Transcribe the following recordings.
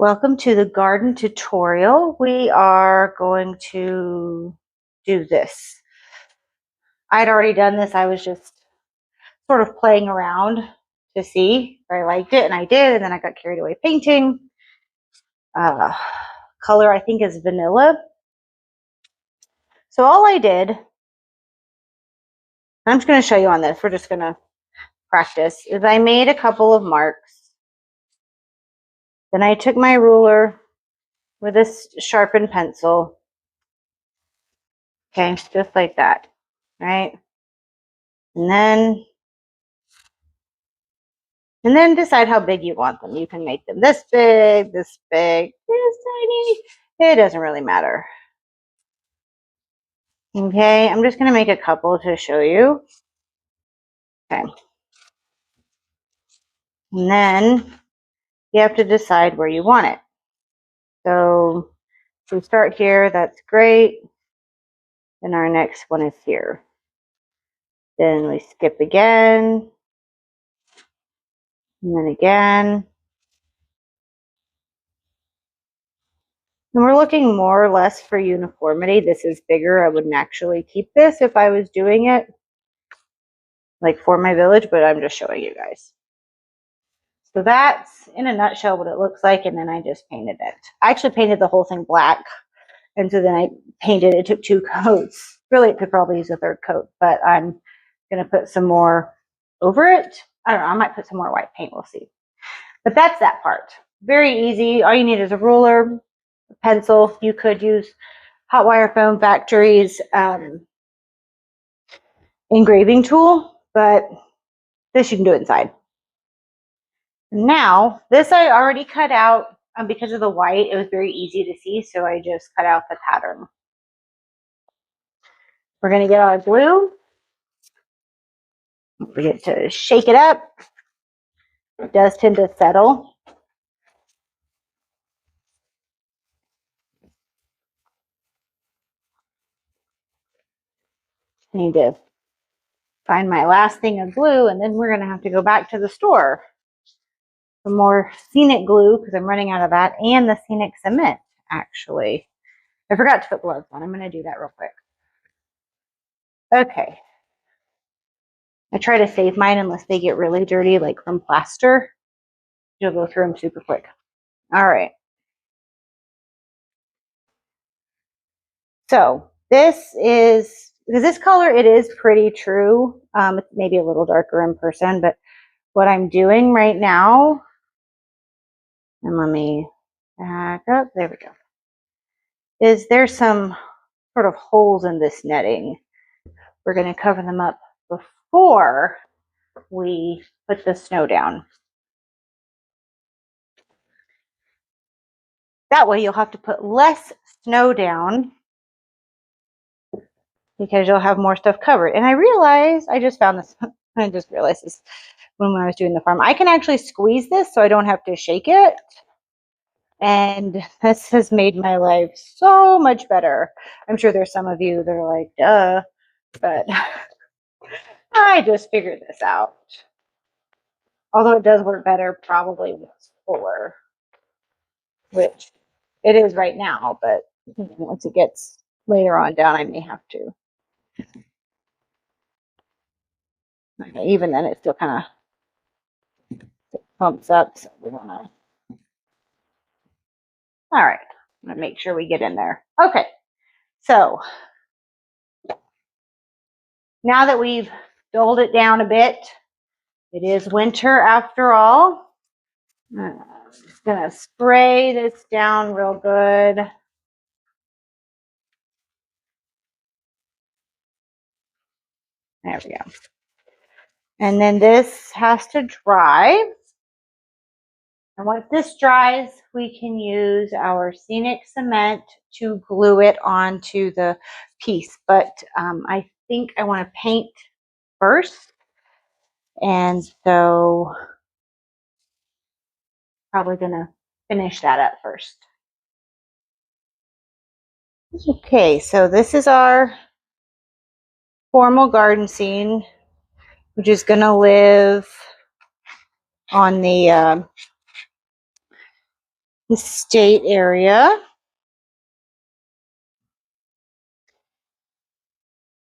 Welcome to the garden tutorial. We are going to do this. I'd already done this. I was just sort of playing around to see if I liked it, and I did, and then I got carried away painting. Color, I think, is vanilla. So all I did, I'm just going to show you on this. We're just going to practice, is I made a couple of marks. Then I took my ruler with a sharpened pencil. Okay, just like that, right? And then decide how big you want them. You can make them this big, this tiny. It doesn't really matter. Okay, I'm just going to make a couple to show you. Okay. And then you have to decide where you want it. So if we start here, that's great. Then our next one is here. Then we skip again. And then again. And we're looking more or less for uniformity. This is bigger. I wouldn't actually keep this if I was doing it like for my village, but I'm just showing you guys. So that's in a nutshell what it looks like, and then I just painted it. I actually painted the whole thing black, and so then I painted it, took 2 coats. Really, it could probably use a 3rd coat, but I'm going to put some more over it. I don't know, I might put some more white paint, we'll see. But that's that part. Very easy. All you need is a ruler, a pencil. You could use Hot Wire Foam Factory's engraving tool, but this you can do it inside. Now, this I already cut out because of the white. It was very easy to see, so I just cut out the pattern. We're going to get our glue. Don't forget to shake it up. It does tend to settle. I need to find my last thing of glue, and then we're going to have to go back to the store. Some more scenic glue because I'm running out of that, and the scenic cement, actually. I forgot to put gloves on. I'm going to do that real quick. Okay. I try to save mine unless they get really dirty, like from plaster. You'll go through them super quick. All right. So this is, because this color, it is pretty true. It's maybe a little darker in person, but what I'm doing right now, and let me back up, there we go, is there's some sort of holes in this netting. We're going to cover them up before we put the snow down. That way you'll have to put less snow down because you'll have more stuff covered. And I realized, I just found this, I just realized this when I was doing the farm. I can actually squeeze this so I don't have to shake it. And this has made my life so much better. I'm sure there's some of you that are like, duh, but I just figured this out. Although it does work better probably when it's fuller, which it is right now, but once it gets later on down, I may have to. Okay, even then, it still kind of pumps up, so we want to. All right, I'm going to make sure we get in there. Okay, so now that we've dulled it down a bit, it is winter after all. I'm just going to spray this down real good. There we go. And then this has to dry. And once this dries, we can use our scenic cement to glue it onto the piece. But I think I want to paint first. And so probably going to finish that up first. Okay, so this is our formal garden scene, which is going to live on the estate area.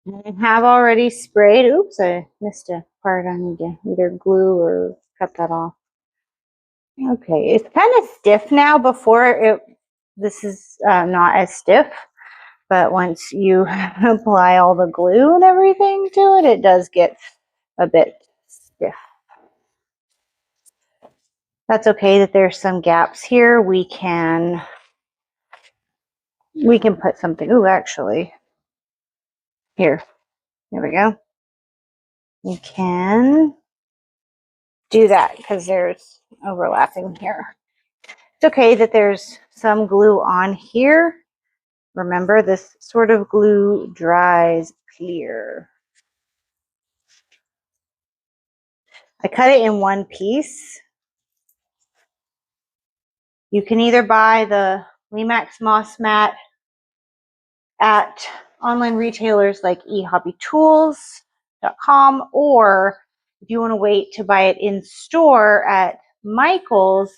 I have already sprayed. Oops, I missed a part. I need to either glue or cut that off. Okay, it's kind of stiff now. This is not as stiff, but once you apply all the glue and everything to it, it does get a bit stiff. That's okay that there's some gaps here. We can put something. Ooh, actually, here we go. You can do that because there's overlapping here. It's okay that there's some glue on here. Remember, this sort of glue dries clear. I cut it in one piece. You can either buy the Limax Moss Mat at online retailers like ehobbytools.com, or if you want to wait to buy it in store at Michael's,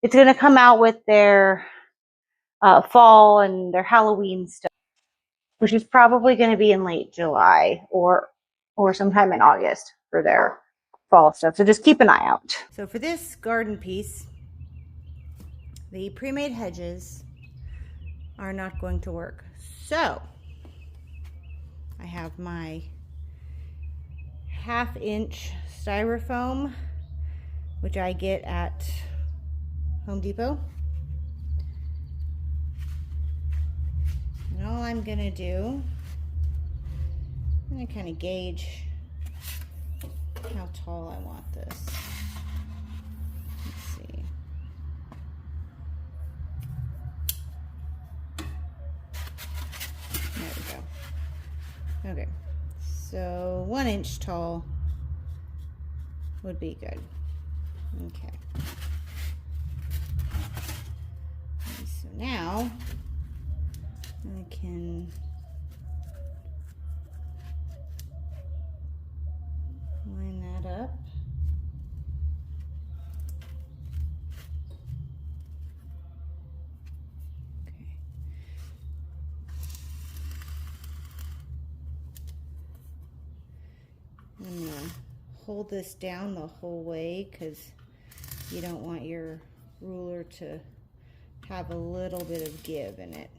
it's going to come out with their fall and their Halloween stuff, which is probably going to be in late July or sometime in August for their fall stuff. So just keep an eye out. So for this garden piece, the pre-made hedges are not going to work. So I have my 1/2 inch styrofoam, which I get at Home Depot. And all I'm gonna do, I'm gonna kind of gauge how tall I want this. Let's see. There we go. Okay, so 1 inch tall would be good. Okay. And so now I can line that up. Okay. I'm gonna hold this down the whole way because you don't want your ruler to have a little bit of give in it.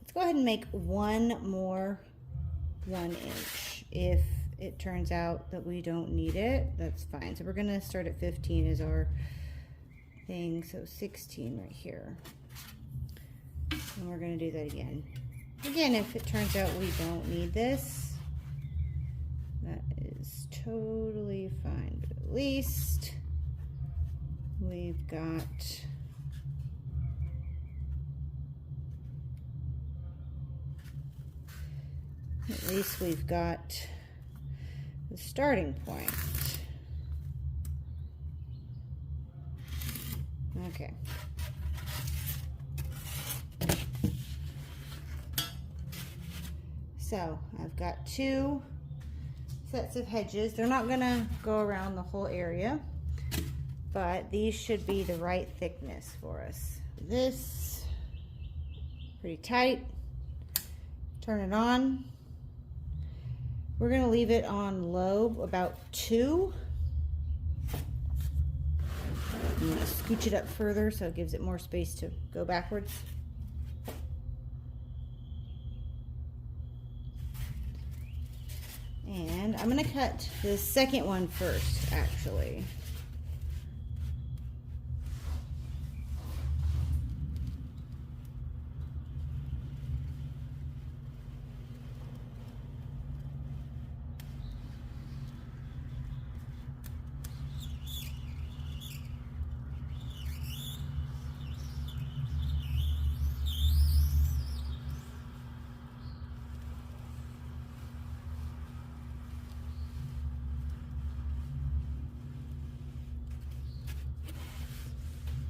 Let's go ahead and make one more 1 inch. If it turns out that we don't need it, that's fine. So we're gonna start at 15 as our thing. So 16 right here. And we're gonna do that again. Again, if it turns out we don't need this, that is totally fine. But at least we've got the starting point. Okay. So I've got 2 sets of hedges. They're not gonna go around the whole area, but these should be the right thickness for us. This, pretty tight. Turn it on. We're gonna leave it on low, about 2. I'm gonna scooch it up further so it gives it more space to go backwards. And I'm gonna cut the second one first, actually.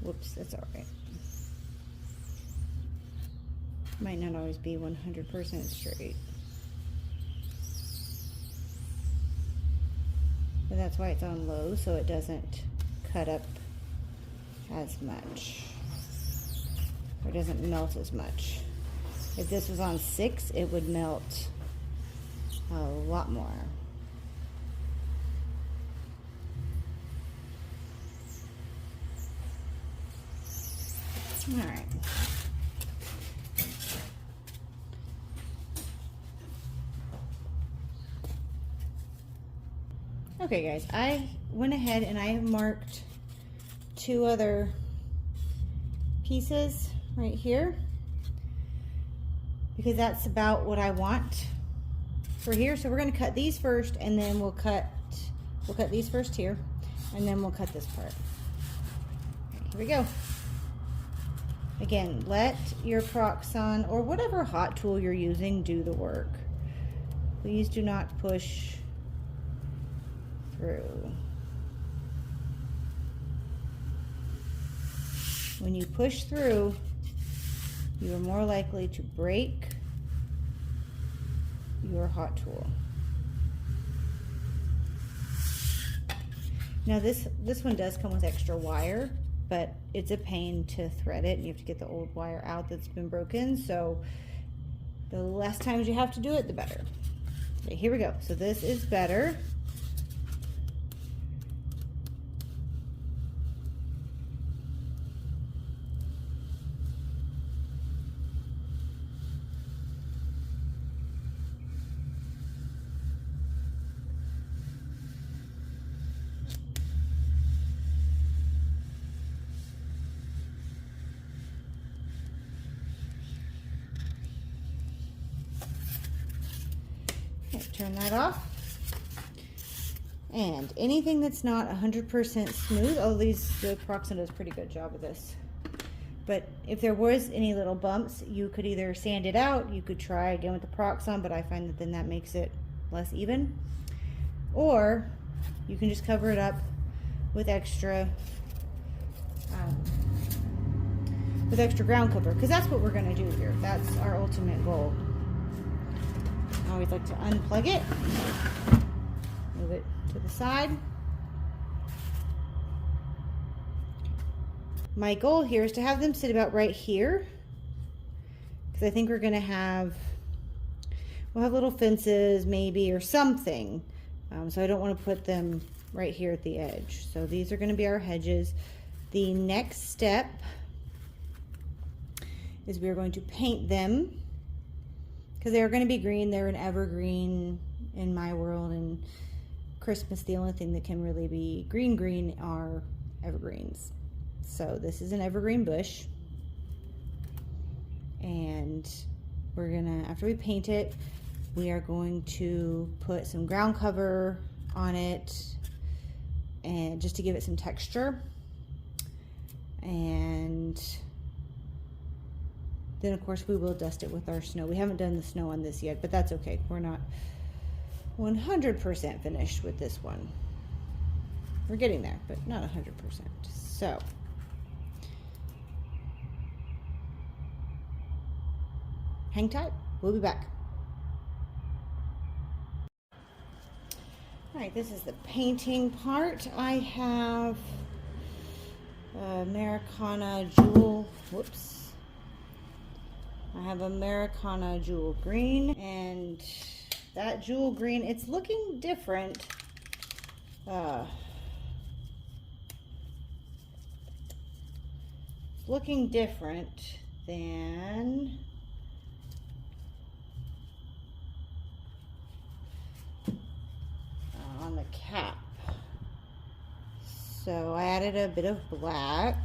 Whoops, that's all right. Might not always be 100% straight. But that's why it's on low, so it doesn't cut up as much, or doesn't melt as much. If this was on 6, it would melt a lot more. All right. Okay guys, I went ahead and I marked 2 other pieces right here because that's about what I want for here. So we're going to cut these first, and then we'll cut these first here, and then we'll cut this part. Okay, here we go. Again, let your Proxon or whatever hot tool you're using do the work. Please do not push through. When you push through, you are more likely to break your hot tool. Now this one does come with extra wire, but it's a pain to thread it, and you have to get the old wire out that's been broken, so the less times you have to do it, the better. Okay, here we go. So this is better. Turn that off. And anything that's not 100% smooth, the Proxon does a pretty good job of this. But if there was any little bumps, you could either sand it out, you could try again with the Proxon, but I find that then that makes it less even. Or you can just cover it up with extra ground cover, because that's what we're going to do here. That's our ultimate goal. I always like to unplug it, move it to the side. My goal here is to have them sit about right here, because I think we'll have little fences maybe or something, so I don't want to put them right here at the edge. So these are going to be our hedges. The next step is we are going to paint them, because they're going to be green. They're an evergreen in my world, and Christmas, the only thing that can really be green are evergreens. So this is an evergreen bush, and we're gonna, after we paint it, we are going to put some ground cover on it, and just to give it some texture. And then of course we will dust it with our snow. We haven't done the snow on this yet, but that's okay. We're not 100% finished with this one. We're getting there, but not 100%. So hang tight, we'll be back. All right, this is the painting part. I have Americana Jewel, I have Americana Jewel Green, and that Jewel Green, it's looking different. Looking different than on the cap. So I added a bit of black.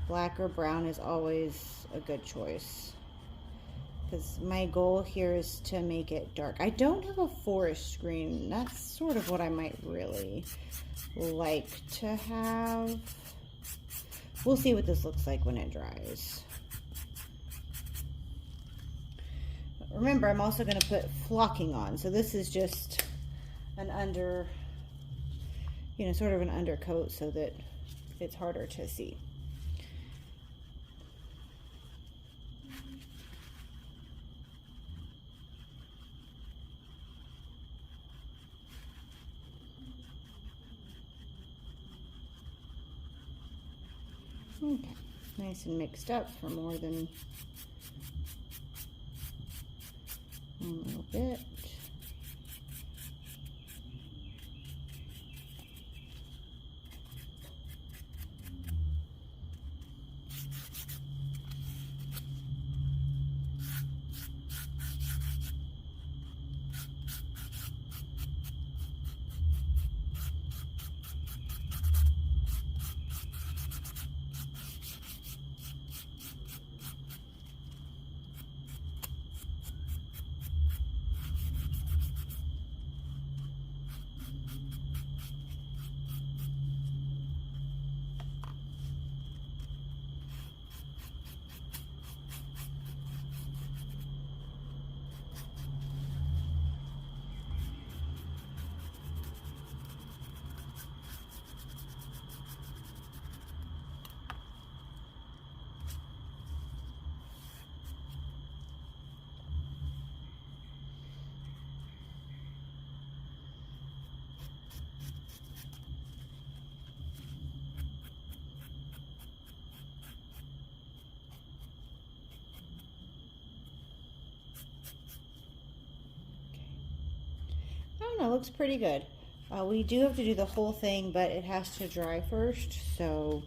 Black or brown is always a good choice, because my goal here is to make it dark. I don't have a forest green. That's sort of what I might really like to have. We'll see what this looks like when it dries. But remember, I'm also going to put flocking on. So this is just an sort of an undercoat so that it's harder to see. Okay. Nice and mixed up for more than a little bit. I don't know, looks pretty good. We do have to do the whole thing, but it has to dry first. So,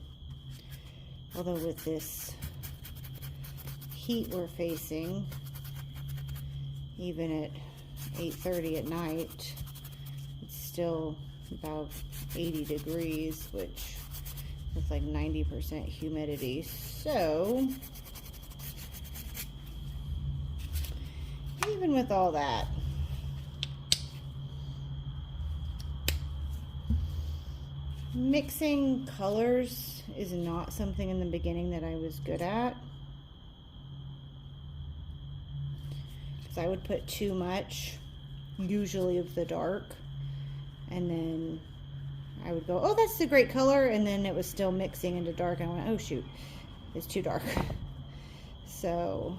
although with this heat we're facing, even at 8:30 at night, it's still about 80 degrees, which is like 90% humidity. So, even with all that, mixing colors is not something in the beginning that I was good at. Because I would put too much, usually of the dark, and then I would go, oh, that's the great color, and then it was still mixing into dark, and I went, oh shoot, it's too dark. So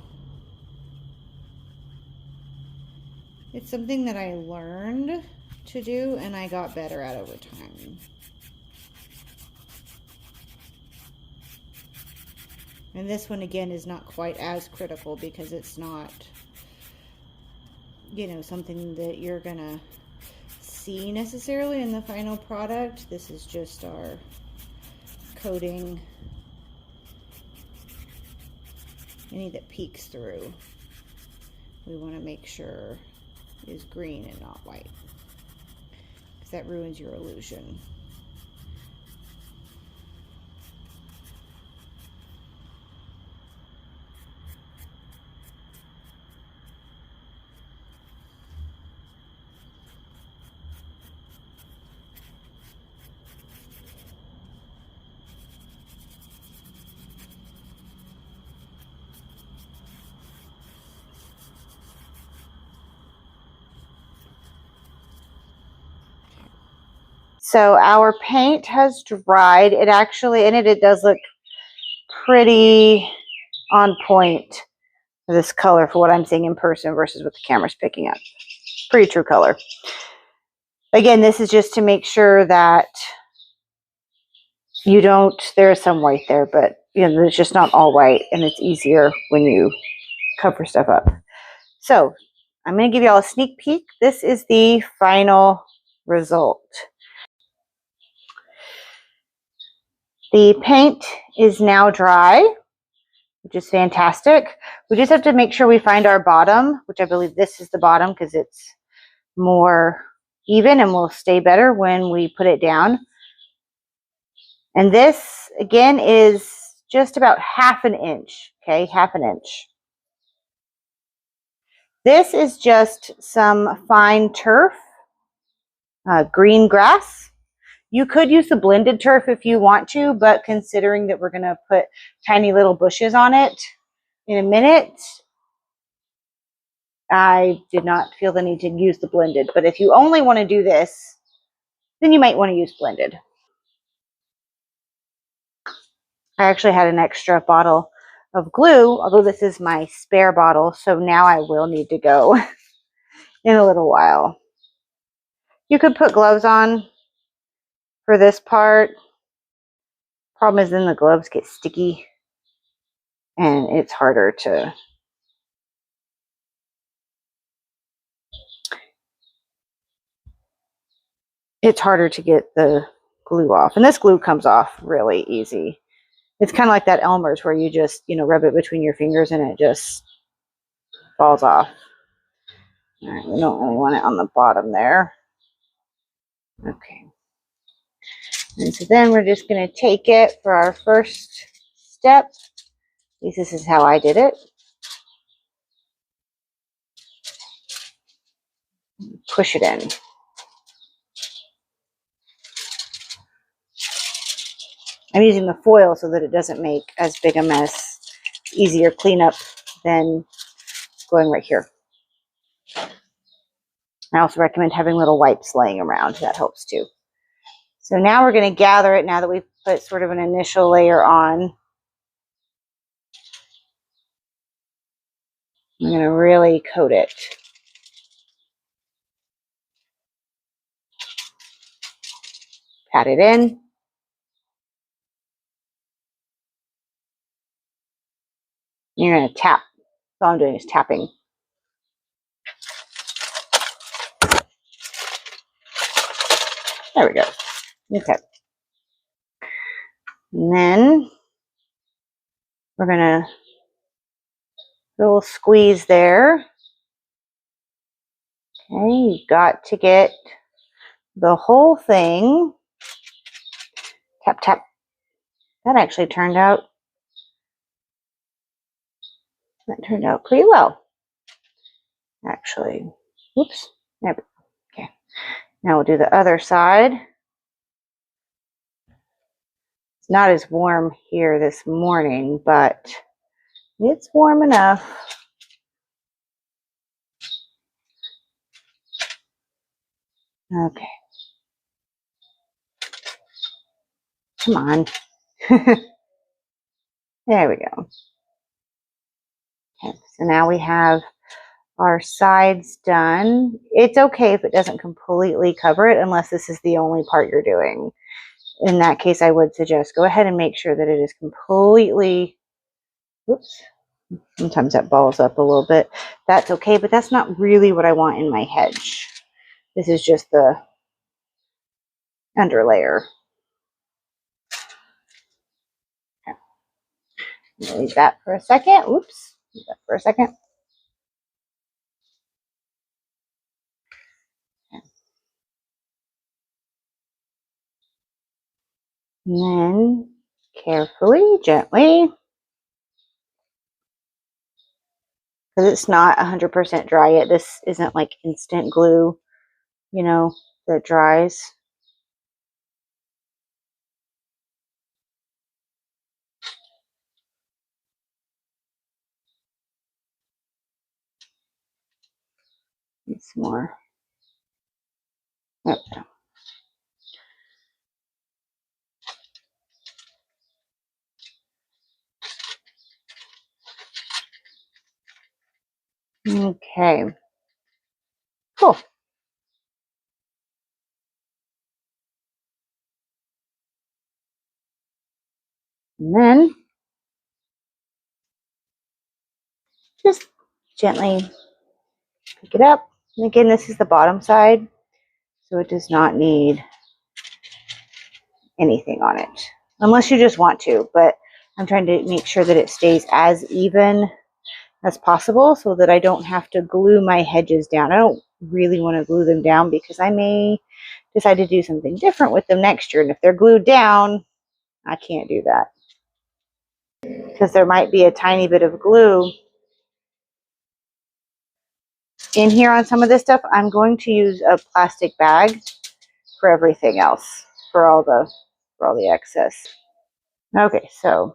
it's something that I learned to do, and I got better at over time. And this one, again, is not quite as critical because it's not, you know, something that you're gonna see necessarily in the final product. This is just our coating. Any that peeks through, we want to make sure is green and not white, because that ruins your illusion. So our paint has dried. It actually, and it does look pretty on point for this color for what I'm seeing in person versus what the camera's picking up. Pretty true color. Again, this is just to make sure that you don't, there is some white there, but you know, it's just not all white, and it's easier when you cover stuff up. So I'm going to give you all a sneak peek. This is the final result. The paint is now dry, which is fantastic. We just have to make sure we find our bottom, which I believe this is the bottom because it's more even and will stay better when we put it down. And this, again, is just about ½ an inch, okay, ½ an inch. This is just some fine turf, green grass. You could use the blended turf if you want to, but considering that we're going to put tiny little bushes on it in a minute, I did not feel the need to use the blended. But if you only want to do this, then you might want to use blended. I actually had an extra bottle of glue, although this is my spare bottle, so now I will need to go in a little while. You could put gloves on for this part, Problem is then the gloves get sticky and it's harder to get the glue off. And this glue comes off really easy. It's kind of like that Elmer's where you just, rub it between your fingers and it just falls off. All right, we don't really want it on the bottom there. Okay. And so then we're just going to take it for our first step. At least this is how I did it. Push it in. I'm using the foil so that it doesn't make as big a mess. It's easier cleanup than going right here. I also recommend having little wipes laying around. That helps too. So now we're going to gather it now that we've put sort of an initial layer on. I'm going to really coat it. Pat it in. You're going to tap. All I'm doing is tapping. There we go. Okay. And then we're going to little squeeze there. Okay, you've got to get the whole thing. Tap, tap. That actually turned out pretty well. Actually, oops. There we go. Okay. Now we'll do the other side. It's not as warm here this morning, but it's warm enough. Okay. Come on. There we go. Okay, so now we have our sides done. It's okay if it doesn't completely cover it unless this is the only part you're doing. In that case, I would suggest go ahead and make sure that it is completely, oops, sometimes that balls up a little bit. That's okay, but that's not really what I want in my hedge. This is just the under layer. Okay. Leave that for a second. Oops, leave that for a second. Okay. And then carefully, gently, because it's not 100% dry yet. This isn't like instant glue, that dries. Need some more. Okay. Okay. Cool. And then just gently pick it up. And again, this is the bottom side, so it does not need anything on it, unless you just want to, but I'm trying to make sure that it stays as even as possible so that I don't have to glue my hedges down. I don't really want to glue them down because I may decide to do something different with them next year, and if they're glued down, I can't do that because there might be a tiny bit of glue in here on some of this stuff. I'm going to use a plastic bag for everything else, for all the excess. Okay, so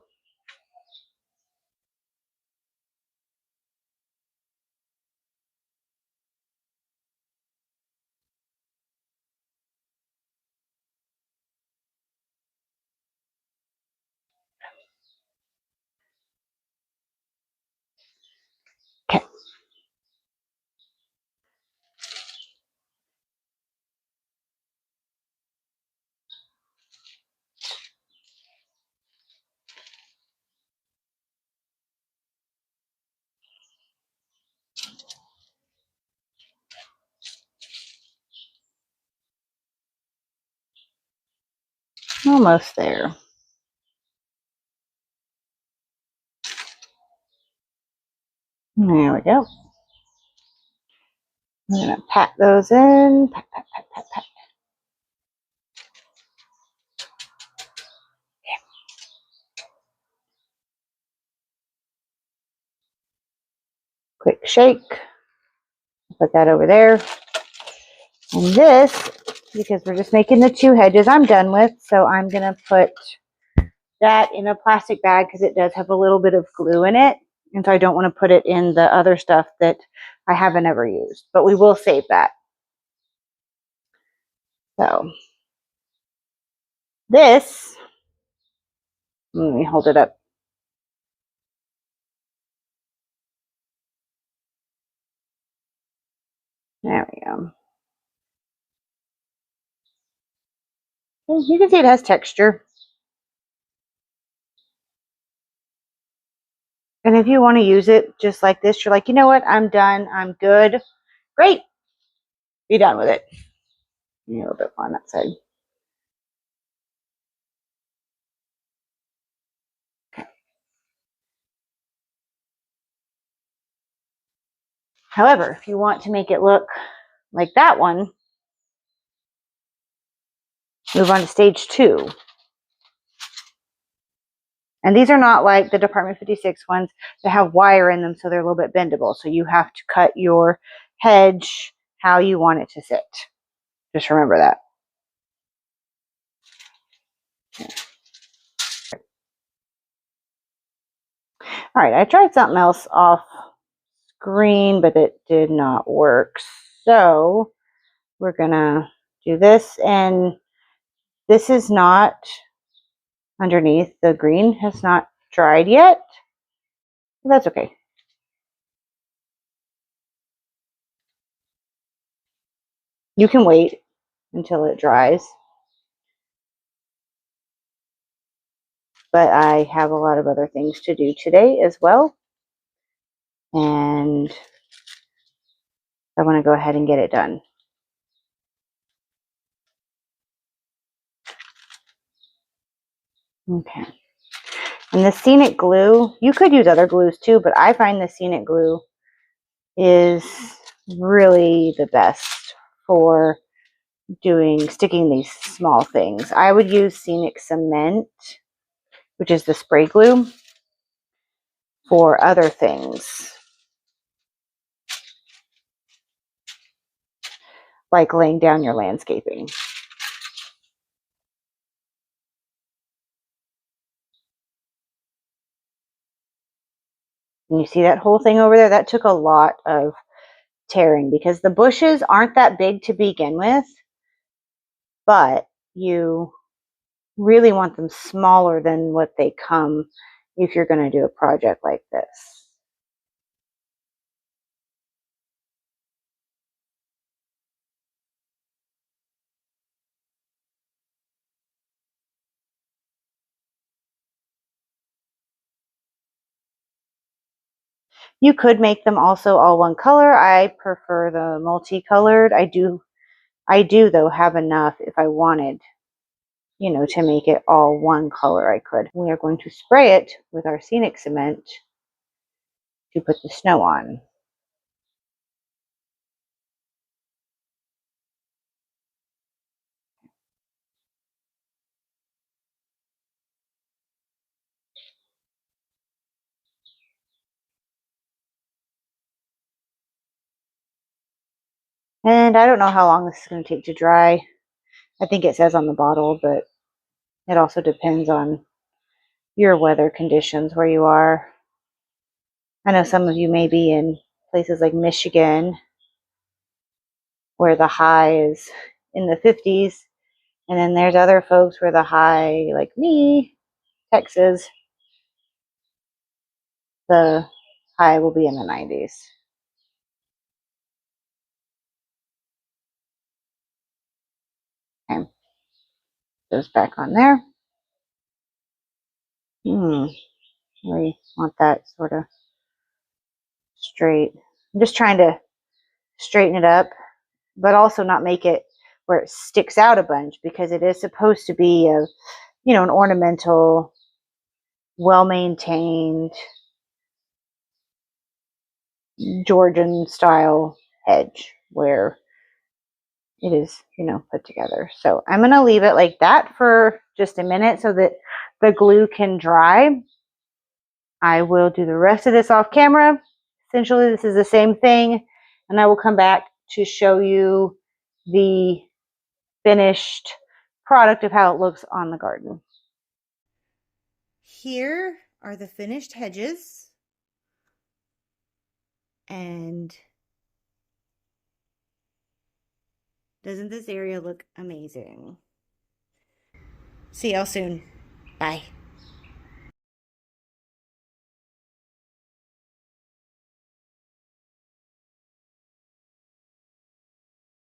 okay. Almost there. There we go. I'm going to pat those in. Pat, pat, pat, pat, pat. Quick shake. Put that over there. And this, because we're just making the 2 hedges, I'm done with. So I'm going to put that in a plastic bag because it does have a little bit of glue in it. And so I don't want to put it in the other stuff that I haven't ever used. But we will save that. So this, let me hold it up. There we go. You can see it has texture. And if you want to use it just like this, you're like, you know what? I'm done. I'm good. Great. Be done with it. A little bit on that side. Okay. However, if you want to make it look like that one, move on to stage 2. And these are not like the Department 56 ones that have wire in them, so they're a little bit bendable. So you have to cut your hedge how you want it to sit. Just remember that. All right, I tried something else off screen, but it did not work. So we're gonna do this, and this is not underneath. The green has not dried yet. That's okay. You can wait until it dries. But I have a lot of other things to do today as well. And I want to go ahead and get it done. Okay. And the scenic glue, you could use other glues too, but I find the scenic glue is really the best for sticking these small things. I would use scenic cement, which is the spray glue, for other things, like laying down your landscaping. And you see that whole thing over there? That took a lot of tearing because the bushes aren't that big to begin with, but you really want them smaller than what they come if you're going to do a project like this. You could make them also all one color. I prefer the multicolored. I do though have enough if I wanted, to make it all one color. I could. We are going to spray it with our scenic cement to put the snow on. And I don't know how long this is going to take to dry. I think it says on the bottle, but it also depends on your weather conditions where you are. I know some of you may be in places like Michigan where the high is in the 50s. And then there's other folks where the high, like me, Texas, the high will be in the 90s. Okay. Goes back on there. We want that sort of straight. I'm just trying to straighten it up, but also not make it where it sticks out a bunch, because it is supposed to be a, you know, an ornamental, well-maintained Georgian style hedge where it is, you know, put together. So I'm going to leave it like that for just a minute so that the glue can dry. I will do the rest of this off camera. Essentially, this is the same thing, and I will come back to show you the finished product of how it looks on the garden. Here are the finished hedges, and doesn't this area look amazing? See y'all soon. Bye.